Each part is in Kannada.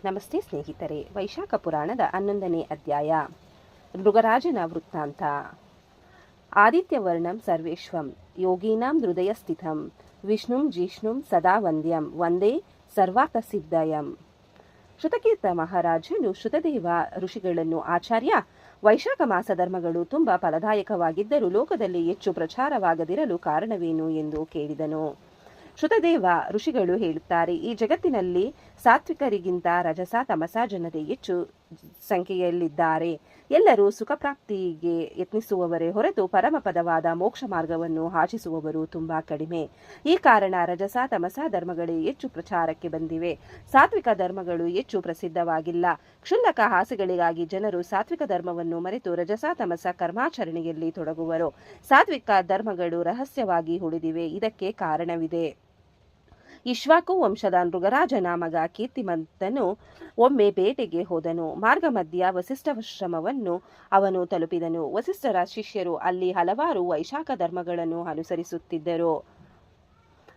ನಮಸ್ತೆ ಸ್ನೇಹಿತರೆ. ವೈಶಾಖ ಪುರಾಣದ 11ನೇ ಅಧ್ಯಾಯ. ಮೃಗರಾಜನ ವೃತ್ತಾಂತ. ಆದಿತ್ಯವರ್ಣಂ ಸರ್ವೇಶ್ವಂ ಯೋಗೀನಾಂ ಹೃದಯ ಸ್ಥಿತಂ ವಿಷ್ಣುಂ ಜಿಷ್ಣುಂ ಸದಾ ವಂದ್ಯಂ ವಂದೇ ಸರ್ವಾರ್ಥಸಿದ್ಧಯಂ. ಶ್ರುತಕೀರ್ತ ಮಹಾರಾಜನು ಶ್ರುತದೇವ ಋಷಿಗಳನ್ನು, ಆಚಾರ್ಯ, ವೈಶಾಖ ಮಾಸ ಧರ್ಮಗಳು ತುಂಬ ಫಲದಾಯಕವಾಗಿದ್ದರೂ ಲೋಕದಲ್ಲಿ ಹೆಚ್ಚು ಪ್ರಚಾರವಾಗದಿರಲು ಕಾರಣವೇನು ಎಂದು ಕೇಳಿದನು. ಶ್ರುತದೇವ ಋಷಿಗಳು ಹೇಳುತ್ತಾರೆ, ಈ ಜಗತ್ತಿನಲ್ಲಿ ಸಾತ್ವಿಕರಿಗಿಂತ ರಜಸ ತಮಸ ಜನರೇ ಹೆಚ್ಚು ಸಂಖ್ಯೆಯಲ್ಲಿದ್ದಾರೆ. ಎಲ್ಲರೂ ಸುಖಪ್ರಾಪ್ತಿಗೆ ಯತ್ನಿಸುವವರೇ ಹೊರತು ಪರಮಪದವಾದ ಮೋಕ್ಷ ಮಾರ್ಗವನ್ನು ಆಶಿಸುವವರು ತುಂಬಾ ಕಡಿಮೆ. ಈ ಕಾರಣ ರಜಸ ತಮಸ ಧರ್ಮಗಳೇ ಹೆಚ್ಚು ಪ್ರಚಾರಕ್ಕೆ ಬಂದಿವೆ. ಸಾತ್ವಿಕ ಧರ್ಮಗಳು ಹೆಚ್ಚು ಪ್ರಸಿದ್ಧವಾಗಿಲ್ಲ. ಕ್ಷುಲ್ಲಕ ಆಸೆಗಳಿಗಾಗಿ ಜನರು ಸಾತ್ವಿಕ ಧರ್ಮವನ್ನು ಮರೆತು ರಜಸ ತಮಸ ಕರ್ಮಾಚರಣೆಯಲ್ಲಿ ತೊಡಗುವರು. ಸಾತ್ವಿಕ ಧರ್ಮಗಳು ರಹಸ್ಯವಾಗಿ ಉಳಿದಿವೆ. ಇದಕ್ಕೆ ಕಾರಣವಿದೆ. ಇಕ್ಷ್ವಾಕು ವಂಶದ ಮೃಗರಾಜನ ಮಗ ಕೀರ್ತಿಮಂತನು ಒಮ್ಮೆ ಬೇಟೆಗೆ ಹೋದನು. ಮಾರ್ಗ ಮಧ್ಯ ವಸಿಷ್ಠಾಶ್ರಮವನ್ನು ಅವನು ತಲುಪಿದನು. ವಸಿಷ್ಠರ ಶಿಷ್ಯರು ಅಲ್ಲಿ ಹಲವಾರು ವೈಶಾಖ ಧರ್ಮಗಳನ್ನು ಅನುಸರಿಸುತ್ತಿದ್ದರು.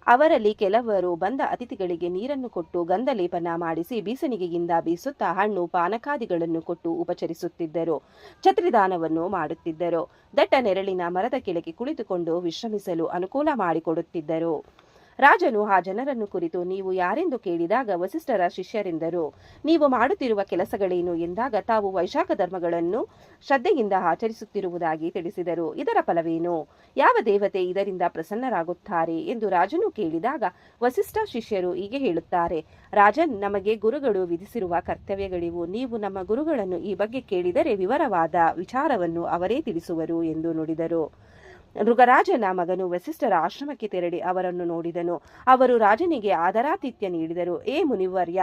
ಅವರಲ್ಲಿ ಕೆಲವರು ಬಂದ ಅತಿಥಿಗಳಿಗೆ ನೀರನ್ನು ಕೊಟ್ಟು ಗಂಧಲೇಪನ ಮಾಡಿಸಿ ಬೀಸಣಿಗೆಯಿಂದ ಬೀಸುತ್ತಾ ಹಣ್ಣು ಪಾನಕಾದಿಗಳನ್ನು ಕೊಟ್ಟು ಉಪಚರಿಸುತ್ತಿದ್ದರು. ಛತ್ರಿದಾನವನ್ನು ಮಾಡುತ್ತಿದ್ದರು. ದಟ್ಟ ನೆರಳಿನ ಮರದ ಕೆಳಗೆ ಕುಳಿತುಕೊಂಡು ವಿಶ್ರಮಿಸಲು ಅನುಕೂಲ ಮಾಡಿಕೊಡುತ್ತಿದ್ದರು. ರಾಜನು ಆ ಜನರನ್ನು ಕುರಿತು ನೀವು ಯಾರೆಂದು ಕೇಳಿದಾಗ ವಸಿಷ್ಠರ ಶಿಷ್ಯರೆಂದರು. ನೀವು ಮಾಡುತ್ತಿರುವ ಕೆಲಸಗಳೇನು ಎಂದಾಗ ತಾವು ವೈಶಾಖ ಧರ್ಮಗಳನ್ನು ಶ್ರದ್ಧೆಯಿಂದ ಆಚರಿಸುತ್ತಿರುವುದಾಗಿ ತಿಳಿಸಿದರು. ಇದರ ಫಲವೇನು? ಯಾವ ದೇವತೆ ಇದರಿಂದ ಪ್ರಸನ್ನರಾಗುತ್ತಾರೆ ಎಂದು ರಾಜನು ಕೇಳಿದಾಗ ವಸಿಷ್ಠ ಶಿಷ್ಯರು ಹೀಗೆ ಹೇಳುತ್ತಾರೆ. ರಾಜನ್, ನಮಗೆ ಗುರುಗಳು ವಿಧಿಸಿರುವ ಕರ್ತವ್ಯಗಳಿವು. ನೀವು ನಮ್ಮ ಗುರುಗಳನ್ನು ಈ ಬಗ್ಗೆ ಕೇಳಿದರೆ ವಿವರವಾದ ವಿಚಾರವನ್ನು ಅವರೇ ತಿಳಿಸುವರು ಎಂದು ನುಡಿದರು. ಮೃಗರಾಜನ ಮಗನು ವಸಿಷ್ಠರ ಆಶ್ರಮಕ್ಕೆ ತೆರಳಿ ಅವರನ್ನು ನೋಡಿದನು. ಅವರು ರಾಜನಿಗೆ ಆದರಾತಿಥ್ಯ ನೀಡಿದರು. ಏ ಮುನಿವರ್ಯ,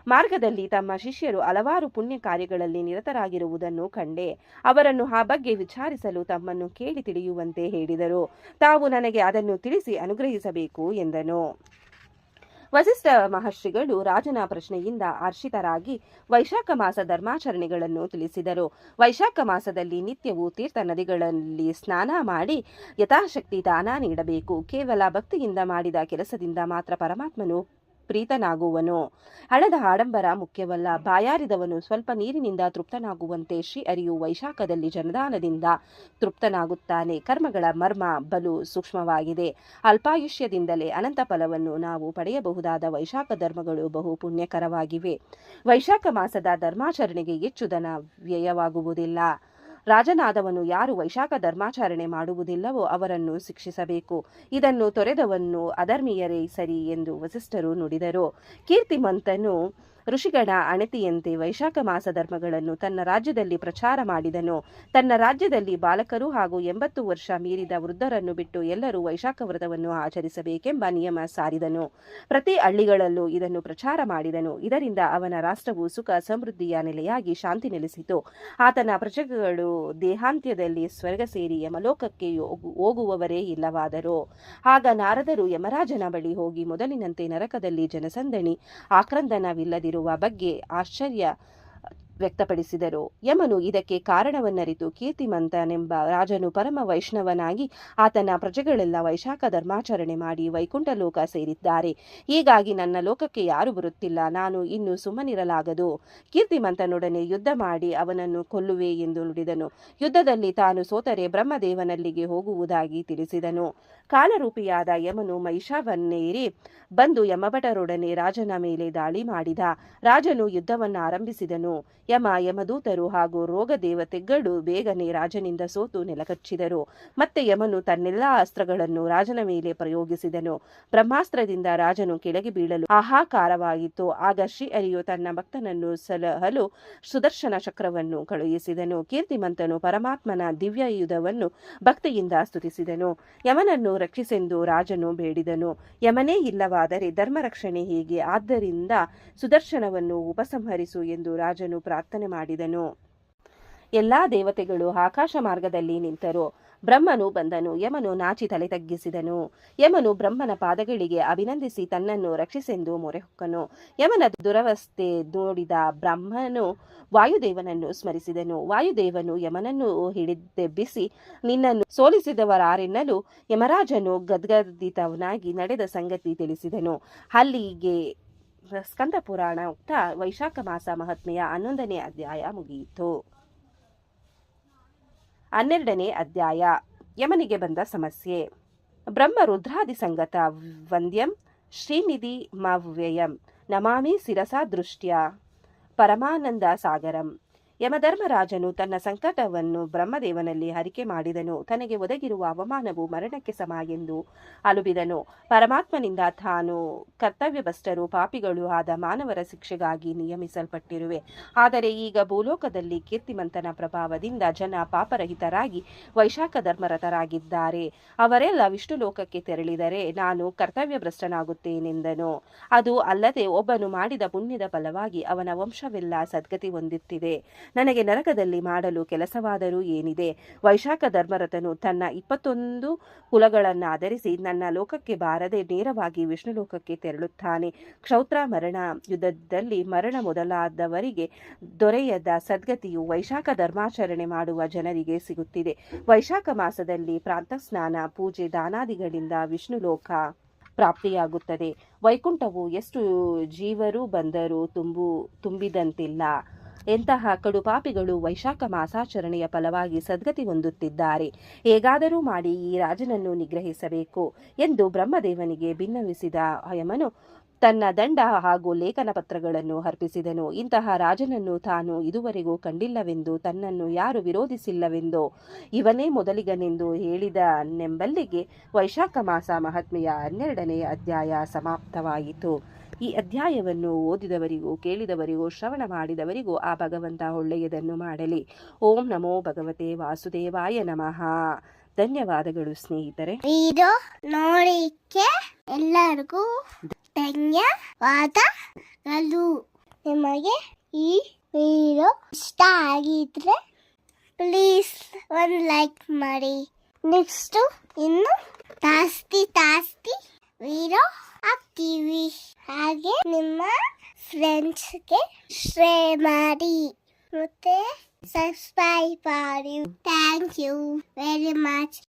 ಮಾರ್ಗದಲ್ಲಿ ತಮ್ಮ ಶಿಷ್ಯರು ಹಲವಾರು ಪುಣ್ಯ ಕಾರ್ಯಗಳಲ್ಲಿ ನಿರತರಾಗಿರುವುದನ್ನು ಕಂಡೆ. ಅವರನ್ನು ಆ ಬಗ್ಗೆ ವಿಚಾರಿಸಲು ತಮ್ಮನ್ನು ಕೇಳಿ ತಿಳಿಯುವಂತೆ ಹೇಳಿದರು. ತಾವು ನನಗೆ ಅದನ್ನು ತಿಳಿಸಿ ಅನುಗ್ರಹಿಸಬೇಕು ಎಂದನು. ವಸಿಷ್ಠ ಮಹರ್ಷಿಗಳು ರಾಜನ ಪ್ರಶ್ನೆಯಿಂದ ಹರ್ಷಿತರಾಗಿ ವೈಶಾಖ ಮಾಸ ಧರ್ಮಾಚರಣೆಗಳನ್ನು ತಿಳಿಸಿದರು. ವೈಶಾಖ ಮಾಸದಲ್ಲಿ ನಿತ್ಯವೂ ತೀರ್ಥ ನದಿಗಳಲ್ಲಿ ಸ್ನಾನ ಮಾಡಿ ಯಥಾಶಕ್ತಿ ದಾನ ನೀಡಬೇಕು. ಕೇವಲ ಭಕ್ತಿಯಿಂದ ಮಾಡಿದ ಕೆಲಸದಿಂದ ಮಾತ್ರ ಪರಮಾತ್ಮನು ಪ್ರೀತನಾಗುವನು. ಹಣದ ಆಡಂಬರ ಮುಖ್ಯವಲ್ಲ. ಬಾಯಾರಿದವನು ಸ್ವಲ್ಪ ನೀರಿನಿಂದ ತೃಪ್ತನಾಗುವಂತೆ ಶ್ರೀ ಹರಿಯು ವೈಶಾಖದಲ್ಲಿ ಜನದಾನದಿಂದ ತೃಪ್ತನಾಗುತ್ತಾನೆ. ಕರ್ಮಗಳ ಮರ್ಮ ಬಲು ಸೂಕ್ಷ್ಮವಾಗಿದೆ. ಅಲ್ಪಾಯುಷ್ಯದಿಂದಲೇ ಅನಂತ ಫಲವನ್ನು ನಾವು ಪಡೆಯಬಹುದಾದ ವೈಶಾಖ ಧರ್ಮಗಳು ಬಹು ಪುಣ್ಯಕರವಾಗಿವೆ. ವೈಶಾಖ ಮಾಸದ ಧರ್ಮಾಚರಣೆಗೆ ಹೆಚ್ಚು ಧನ ವ್ಯಯವಾಗುವುದಿಲ್ಲ. ರಾಜನಾದವನು ಯಾರು ವೈಶಾಖ ಧರ್ಮಾಚರಣೆ ಮಾಡುವುದಿಲ್ಲವೋ ಅವರನ್ನು ಶಿಕ್ಷಿಸಬೇಕು. ಇದನ್ನು ತೊರೆದವನ್ನು ಅಧರ್ಮೀಯರೇ ಸರಿ ಎಂದು ವಸಿಷ್ಠರು ನುಡಿದರು. ಕೀರ್ತಿಮಂತನು ಋಷಿಗಳ ಅಣತಿಯಂತೆ ವೈಶಾಖ ಮಾಸ ಧರ್ಮಗಳನ್ನು ತನ್ನ ರಾಜ್ಯದಲ್ಲಿ ಪ್ರಚಾರ ಮಾಡಿದನು. ತನ್ನ ರಾಜ್ಯದಲ್ಲಿ ಬಾಲಕರು ಹಾಗೂ 80 ವರ್ಷ ಮೀರಿದ ವೃದ್ಧರನ್ನು ಬಿಟ್ಟು ಎಲ್ಲರೂ ವೈಶಾಖ ವ್ರತವನ್ನು ಆಚರಿಸಬೇಕೆಂಬ ನಿಯಮ ಸಾರಿದನು. ಪ್ರತಿ ಹಳ್ಳಿಗಳಲ್ಲೂ ಇದನ್ನು ಪ್ರಚಾರ ಮಾಡಿದನು. ಇದರಿಂದ ಅವನ ರಾಷ್ಟ್ರವು ಸುಖ ಸಮೃದ್ಧಿಯ ನೆಲೆಯಾಗಿ ಶಾಂತಿ ನೆಲೆಸಿತು. ಆತನ ಪ್ರಜೆಗಳು ದೇಹಾಂತ್ಯದಲ್ಲಿ ಸ್ವರ್ಗ ಸೇರಿ ಯಮಲೋಕಕ್ಕೆ ಹೋಗುವವರೇ ಇಲ್ಲವಾದರು. ಆಗ ನಾರದರು ಯಮರಾಜನ ಬಳಿ ಹೋಗಿ ಮೊದಲಿನಂತೆ ನರಕದಲ್ಲಿ ಜನಸಂದಣಿ ಆಕ್ರಂದನವಿಲ್ಲದಿರುವ ಬಗ್ಗೆ ಆಶ್ಚರ್ಯ ವ್ಯಕ್ತಪಡಿಸಿದರು. ಯಮನು ಇದಕ್ಕೆ ಕಾರಣವನ್ನರಿತು ಕೀರ್ತಿಮಂತನೆಂಬ ರಾಜನು ಪರಮ ವೈಷ್ಣವನಾಗಿ ಆತನ ಪ್ರಜೆಗಳೆಲ್ಲ ವೈಶಾಖ ಧರ್ಮಾಚರಣೆ ಮಾಡಿ ವೈಕುಂಠ ಲೋಕ ಸೇರಿದ್ದಾರೆ. ಹೀಗಾಗಿ ನನ್ನ ಲೋಕಕ್ಕೆ ಯಾರು ಬರುತ್ತಿಲ್ಲ. ನಾನು ಇನ್ನು ಸುಮ್ಮನಿರಲಾಗದು. ಕೀರ್ತಿಮಂತನೊಡನೆ ಯುದ್ಧ ಮಾಡಿ ಅವನನ್ನು ಕೊಲ್ಲುವೆ ಎಂದು ನುಡಿದನು. ಯುದ್ಧದಲ್ಲಿ ತಾನು ಸೋತರೆ ಬ್ರಹ್ಮದೇವನಲ್ಲಿಗೆ ಹೋಗುವುದಾಗಿ ತಿಳಿಸಿದನು. ಕಾಲರೂಪಿಯಾದ ಯಮನು ಮಹಿಷವನ್ನೇರಿ ಬಂದು ಯಮಭಟರೊಡನೆ ರಾಜನ ಮೇಲೆ ದಾಳಿ ಮಾಡಿದ. ರಾಜನು ಯುದ್ಧವನ್ನು ಆರಂಭಿಸಿದನು. ಯಮದೂತರು ಹಾಗೂ ರೋಗ ದೇವತೆಗಳು ಬೇಗನೆ ರಾಜನಿಂದ ಸೋತು ನೆಲಕಚ್ಚಿದರು. ಮತ್ತೆ ಯಮನು ತನ್ನೆಲ್ಲ ಅಸ್ತ್ರಗಳನ್ನು ರಾಜನ ಮೇಲೆ ಪ್ರಯೋಗಿಸಿದನು. ಬ್ರಹ್ಮಾಸ್ತ್ರದಿಂದ ರಾಜನು ಕೆಳಗೆ ಬೀಳಲು ಹಾಹಾಕಾರವಾಗಿತ್ತು. ಆಗ ಶ್ರೀಹರಿಯು ತನ್ನ ಭಕ್ತನನ್ನು ಸಲಹಲು ಸುದರ್ಶನ ಚಕ್ರವನ್ನು ಕಳುಹಿಸಿದನು. ಕೀರ್ತಿಮಂತನು ಪರಮಾತ್ಮನ ದಿವ್ಯಾಯುಧವನ್ನು ಭಕ್ತಿಯಿಂದ ಸ್ತುತಿಸಿದನು. ಯಮನನ್ನು ರಕ್ಷಿಸೆಂದು ರಾಜನು ಬೇಡಿದನು. ಯಮನೇ ಇಲ್ಲವಾದರೆ ಧರ್ಮರಕ್ಷಣೆ ಹೇಗೆ? ಆದ್ದರಿಂದ ಸುದರ್ಶನವನ್ನು ಉಪಸಂಹರಿಸು ಎಂದು ರಾಜನು ಪ್ರಾರ್ಥನೆ ಮಾಡಿದನು. ಎಲ್ಲಾ ದೇವತೆಗಳು ಆಕಾಶ ಮಾರ್ಗದಲ್ಲಿ ನಿಂತರು. ಬ್ರಹ್ಮನು ಬಂದನು. ಯಮನು ನಾಚಿ ತಲೆ ತಗ್ಗಿಸಿದನು. ಯಮನು ಬ್ರಹ್ಮನ ಪಾದಗಳಿಗೆ ಅಭಿನಂದಿಸಿ ತನ್ನನ್ನು ರಕ್ಷಿಸೆಂದು ಮೊರೆಹೊಕ್ಕನು. ಯಮನ ದುರವಸ್ಥೆ ನೋಡಿದ ಬ್ರಹ್ಮನು ವಾಯುದೇವನನ್ನು ಸ್ಮರಿಸಿದನು. ವಾಯುದೇವನು ಯಮನನ್ನು ಹಿಡಿದೆಬ್ಬಿಸಿ, ನಿನ್ನನ್ನು ಸೋಲಿಸಿದವರಾರೆನ್ನಲು ಯಮರಾಜನು ಗದ್ಗದಿತನಾಗಿ ನಡೆದ ಸಂಗತಿ ತಿಳಿಸಿದನು. ಅಲ್ಲಿಗೆ ಸ್ಕಂದ ಪುರಾಣ ಉಕ್ತ ವೈಶಾಖ ಮಾಸ ಮಹಾತ್ಮೆಯ 11ನೇ ಅಧ್ಯಾಯ ಮುಗಿಯಿತು. 12ನೇ ಅಧ್ಯಾಯ ಯಮನಿಗೆ ಬಂದ ಸಮಸ್ಯೆ. ಬ್ರಹ್ಮ ರುದ್ರಾದಿ ಸಂಗತ ವಂದ್ಯಂ ಶ್ರೀನಿಧಿ ಮವ್ಯಯಂ ನಮಾಮಿ ಶಿರಸಾ ದೃಷ್ಟ್ಯ ಪರಮಾನಂದ ಸಾಗರಂ. ಯಮಧರ್ಮರಾಜನು ತನ್ನ ಸಂಕಟವನ್ನು ಬ್ರಹ್ಮದೇವನಲ್ಲಿ ಹರಿಕೆ ಮಾಡಿದನು. ತನಗೆ ಒದಗಿರುವ ಅವಮಾನವು ಮರಣಕ್ಕೆ ಸಮ ಎಂದು ಅಲುಬಿದನು. ಪರಮಾತ್ಮನಿಂದ ತಾನು ಕರ್ತವ್ಯಭ್ರಷ್ಟರು ಪಾಪಿಗಳು ಆದ ಮಾನವರ ಶಿಕ್ಷೆಗಾಗಿ ನಿಯಮಿಸಲ್ಪಟ್ಟಿರುವೆ. ಆದರೆ ಈಗ ಭೂಲೋಕದಲ್ಲಿ ಕೀರ್ತಿಮಂತನ ಪ್ರಭಾವದಿಂದ ಜನ ಪಾಪರಹಿತರಾಗಿ ವೈಶಾಖ ಧರ್ಮರತರಾಗಿದ್ದಾರೆ. ಅವರೆಲ್ಲ ವಿಷ್ಣು ಲೋಕಕ್ಕೆ ತೆರಳಿದರೆ ನಾನು ಕರ್ತವ್ಯಭ್ರಷ್ಟನಾಗುತ್ತೇನೆಂದನು. ಅದು ಅಲ್ಲದೆ ಒಬ್ಬನು ಮಾಡಿದ ಪುಣ್ಯದ ಫಲವಾಗಿ ಅವನ ವಂಶವೆಲ್ಲ ಸದ್ಗತಿ ಹೊಂದುತ್ತಿದೆ. ನನಗೆ ನರಕದಲ್ಲಿ ಮಾಡಲು ಕೆಲಸವಾದರೂ ಏನಿದೆ? ವೈಶಾಖ ಧರ್ಮರಥನು ತನ್ನ 21 ಕುಲಗಳನ್ನು ಆಧರಿಸಿ ನನ್ನ ಲೋಕಕ್ಕೆ ಬಾರದೆ ನೇರವಾಗಿ ವಿಷ್ಣು ಲೋಕಕ್ಕೆ ತೆರಳುತ್ತಾನೆ. ಕ್ಷೌತ್ರ ಮರಣ ಯುದ್ಧದಲ್ಲಿ ಮರಣ ಮೊದಲಾದವರಿಗೆ ದೊರೆಯದ ಸದ್ಗತಿಯು ವೈಶಾಖ ಧರ್ಮಾಚರಣೆ ಮಾಡುವ ಜನರಿಗೆ ಸಿಗುತ್ತಿದೆ. ವೈಶಾಖ ಮಾಸದಲ್ಲಿ ಪ್ರಾತಃ ಸ್ನಾನ, ಪೂಜೆ, ದಾನಾದಿಗಳಿಂದ ವಿಷ್ಣು ಲೋಕ ಪ್ರಾಪ್ತಿಯಾಗುತ್ತದೆ. ವೈಕುಂಠವು ಎಷ್ಟು ಜೀವರು ಬಂದರೂ ತುಂಬಿದಂತಿಲ್ಲ. ಎಂತಹ ಕಡುಪಾಪಿಗಳು ವೈಶಾಖ ಮಾಸಾಚರಣೆಯ ಫಲವಾಗಿ ಸದ್ಗತಿ ಹೊಂದುತ್ತಿದ್ದಾರೆ. ಹೇಗಾದರೂ ಮಾಡಿ ಈ ರಾಜನನ್ನು ನಿಗ್ರಹಿಸಬೇಕು ಎಂದು ಬ್ರಹ್ಮದೇವನಿಗೆ ಭಿನ್ನವಿಸಿದ ಯಮನು ತನ್ನ ದಂಡ ಹಾಗೂ ಲೇಖನ ಪತ್ರಗಳನ್ನು ಅರ್ಪಿಸಿದನು. ಇಂತಹ ರಾಜನನ್ನು ತಾನು ಇದುವರೆಗೂ ಕಂಡಿಲ್ಲವೆಂದು, ತನ್ನನ್ನು ಯಾರು ವಿರೋಧಿಸಿಲ್ಲವೆಂದು ಇವನೇ ಮೊದಲಿಗನೆಂದು ಹೇಳಿದನೆಂಬಲ್ಲಿಗೆ ವೈಶಾಖ ಮಾಸ ಮಹಾತ್ಮೆಯ 12ನೇ ಅಧ್ಯಾಯ ಸಮಾಪ್ತವಾಯಿತು. ಈ ಅಧ್ಯಾಯವನ್ನು ಓದಿದವರಿಗೂ ಕೇಳಿದವರಿಗೂ ಶ್ರವಣ ಮಾಡಿದವರಿಗೂ ಆ ಭಗವಂತ ಒಳ್ಳೆಯದನ್ನು ಮಾಡಲಿ. ಓಂ ನಮೋ ಭಗವತೆ ವಾಸುದೇವಾಯ ನಮಃ. ಧನ್ಯವಾದಗಳು ಸ್ನೇಹಿತರೆ. ವಿಡಿಯೋ ನೋಡಿಕ್ಕೆ ಎಲ್ಲರಿಗೂ ಧನ್ಯವಾದಗಳು. ನಿಮಗೆ ಈ ವಿಡಿಯೋ ಇಷ್ಟ ಆಗಿದ್ರೆ ಪ್ಲೀಸ್ ಒಂದು ಲೈಕ್ ಮಾಡಿ. ನೆಕ್ಸ್ಟ್ ಇನ್ನು ಜಾಸ್ತಿ ವಿಡಿಯೋ ಹಾಕ್ತೀವಿ. ಹಾಗೆ ನಿಮ್ಮ ಫ್ರೆಂಡ್ಸ್ಗೆ ಶೇರ್ ಮಾಡಿ ಮತ್ತೆ ಸಬ್ಸ್ಕ್ರೈಬ್ ಮಾಡಿ. Thank you very much.